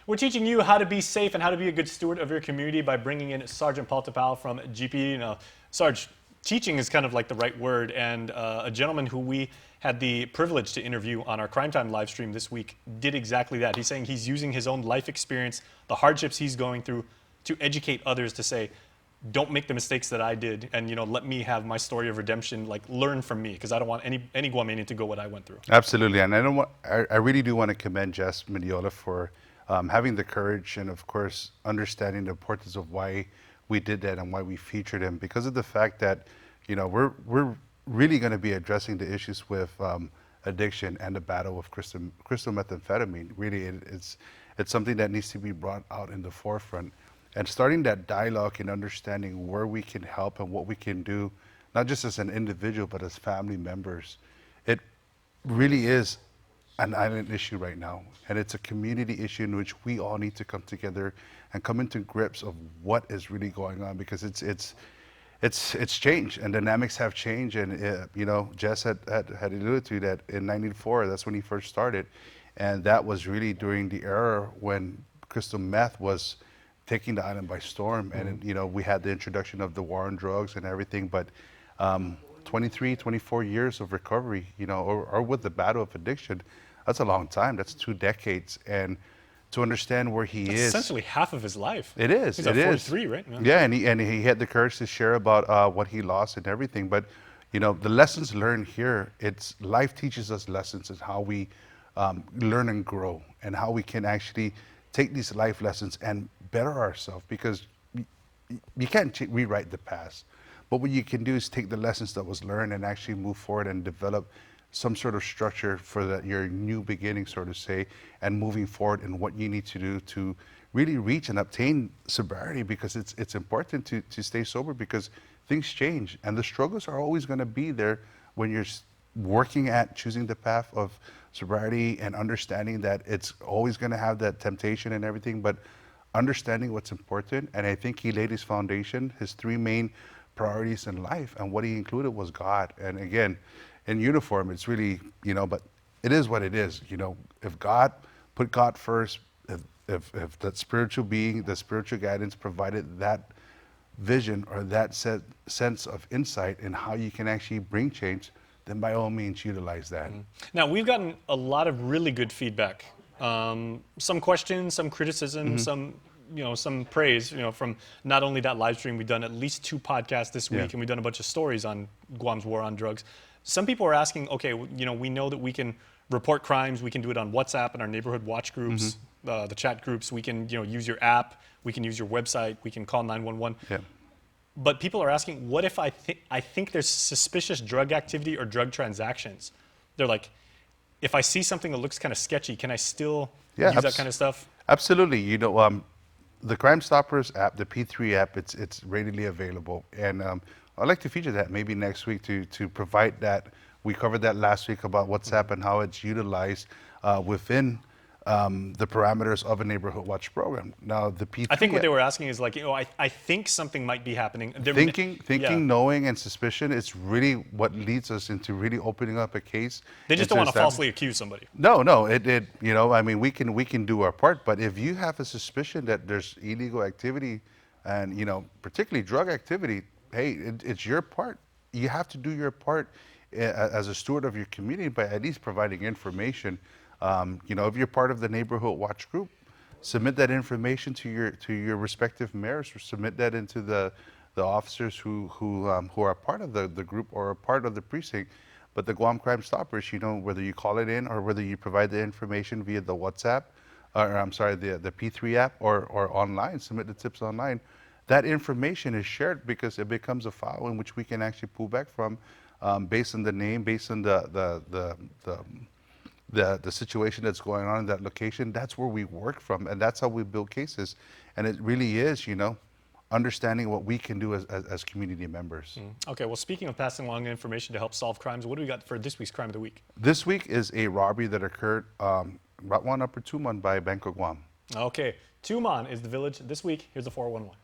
We're teaching you how to be safe and how to be a good steward of your community by bringing in Sergeant Paul Tapal from GPD. Now, Sarge, teaching is kind of like the right word, and a gentleman who we had the privilege to interview on our Crime Time live stream this week did exactly that. He's saying he's using his own life experience, the hardships he's going through, to educate others to say, don't make the mistakes that I did, and let me have my story of redemption. Like, learn from me, because I don't want any Guamanian to go what I went through. Absolutely, and I really do want to commend Jess Mediola for having the courage and, of course, understanding the importance of why we did that and why we featured him, because of the fact that we're really going to be addressing the issues with addiction and the battle with crystal methamphetamine. Really, it's something that needs to be brought out in the forefront. And starting that dialogue and understanding where we can help and what we can do, not just as an individual, but as family members. It really is an island issue right now. And it's a community issue in which we all need to come together and come into grips of what is really going on, because it's changed and dynamics have changed. And Jess had alluded to that in '94, that's when he first started. And that was really during the era when crystal meth was taking the island by storm. And we had the introduction of the war on drugs and everything, but 23, 24 years of recovery, or with the battle of addiction, that's a long time. That's 2 decades. And to understand where he is, essentially half of his life. It is. He's it at is 43, right? Yeah, and he had the courage to share about what he lost and everything. But the lessons learned here, it's life teaches us lessons in how we learn and grow, and how we can actually take these life lessons and better ourselves, because you can't rewrite the past. But what you can do is take the lessons that was learned and actually move forward and develop some sort of structure for your new beginning, so to say, and moving forward in what you need to do to really reach and obtain sobriety, because it's important to stay sober, because things change and the struggles are always going to be there when you're working at choosing the path of sobriety, and understanding that it's always going to have that temptation and everything, but understanding what's important. And I think he laid his foundation, his 3 main priorities in life, and what he included was God. And again, in uniform, it's really, but it is what it is. If God put God first, if that spiritual being, the spiritual guidance provided that vision or that sense of insight in how you can actually bring change, then by all means utilize that. Now, we've gotten a lot of really good feedback. Some questions, some criticism, some praise, from not only that live stream. We've done at least 2 podcasts this week, and we've done a bunch of stories on Guam's war on drugs. Some people are asking, okay, we know that we can report crimes. We can do it on WhatsApp and our neighborhood watch groups, the chat groups. We can, use your app. We can use your website. We can call 911. Yeah. But people are asking, what if I think there's suspicious drug activity or drug transactions? They're like, if I see something that looks kind of sketchy, can I still use that kind of stuff? Absolutely. The Crime Stoppers app, the P3 app, it's readily available. And I'd like to feature that maybe next week to provide that. We covered that last week about WhatsApp and how it's utilized within the parameters of a neighborhood watch program. Now, the P3 I think what they were asking is like, I think something might be happening. Thinking, knowing, and suspicion is really what leads us into really opening up a case. They just don't want to falsely accuse somebody. No, I mean, we can do our part, but if you have a suspicion that there's illegal activity and, particularly drug activity, hey, it's your part. You have to do your part as a steward of your community by at least providing information. If you're part of the neighborhood watch group, submit that information to your respective mayors, or submit that into the officers who are part of the group or a part of the precinct. But the Guam Crime Stoppers, whether you call it in or whether you provide the information via the WhatsApp, the P3 app or online, submit the tips online. That information is shared because it becomes a file in which we can actually pull back from, based on the name, based on the situation that's going on in that location. That's where we work from, and that's how we build cases. And it really is, understanding what we can do as community members. Okay, well, speaking of passing along information to help solve crimes, what do we got for this week's Crime of the Week? This week is a robbery that occurred Route 1 Upper Tuman by Banco Guam. Okay, Tuman is the village this week. Here's the 411.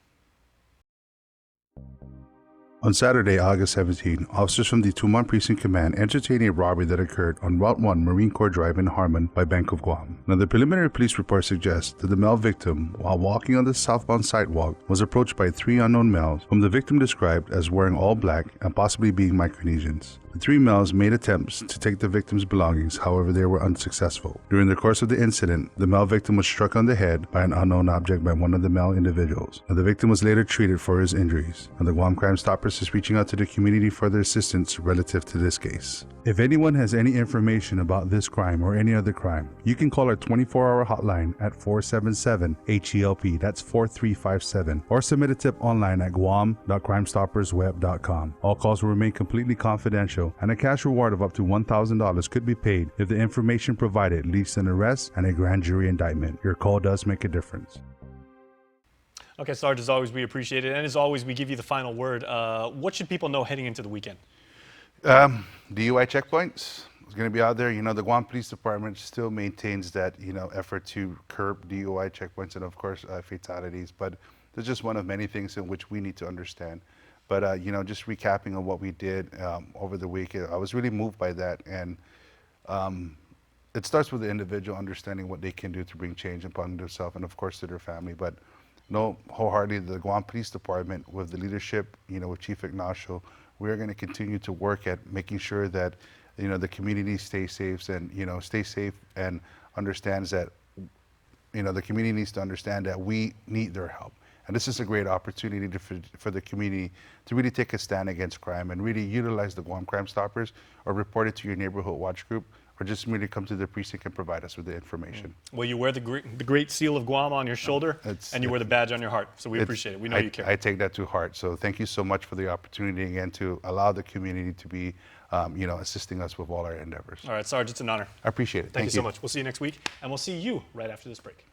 On Saturday, August 17, officers from the Tumon Precinct Command entertained a robbery that occurred on Route 1 Marine Corps Drive in Harmon by Bank of Guam. Now, the preliminary police report suggests that the male victim, while walking on the southbound sidewalk, was approached by 3 unknown males, whom the victim described as wearing all black and possibly being Micronesians. The 3 males made attempts to take the victim's belongings, however they were unsuccessful. During the course of the incident, the male victim was struck on the head by an unknown object by one of the male individuals. Now, the victim was later treated for his injuries, and the Guam Crime Stoppers is reaching out to the community for their assistance relative to this case. If anyone has any information about this crime or any other crime, you can call our 24-hour hotline at 477-HELP, that's 4357, or submit a tip online at guam.crimestoppersweb.com. All calls will remain completely confidential, and a cash reward of up to $1,000 could be paid if the information provided leads to an arrest and a grand jury indictment. Your call does make a difference. Okay, Sarge, as always, we appreciate it. And as always, we give you the final word. What should people know heading into the weekend? DUI checkpoints is going to be out there. You know, the Guam Police Department still maintains that, effort to curb DUI checkpoints and, of course, fatalities. But there's just one of many things in which we need to understand. But, just recapping on what we did over the week, I was really moved by that. And it starts with the individual understanding what they can do to bring change upon themselves and, of course, to their family. But wholeheartedly, the Guam Police Department, with the leadership, with Chief Ignacio, we are going to continue to work at making sure that, the community stays safe and, understands that, the community needs to understand that we need their help. And this is a great opportunity for the community to really take a stand against crime and really utilize the Guam Crime Stoppers, or report it to your neighborhood watch group, or just merely come to the precinct and provide us with the information. Well, you wear the great seal of Guam on your shoulder, and you wear the badge on your heart. So we appreciate it. We know you care. I take that to heart. So thank you so much for the opportunity again to allow the community to be, assisting us with all our endeavors. All right, Sarge, it's an honor. I appreciate it. Thank you so much. We'll see you next week, and we'll see you right after this break.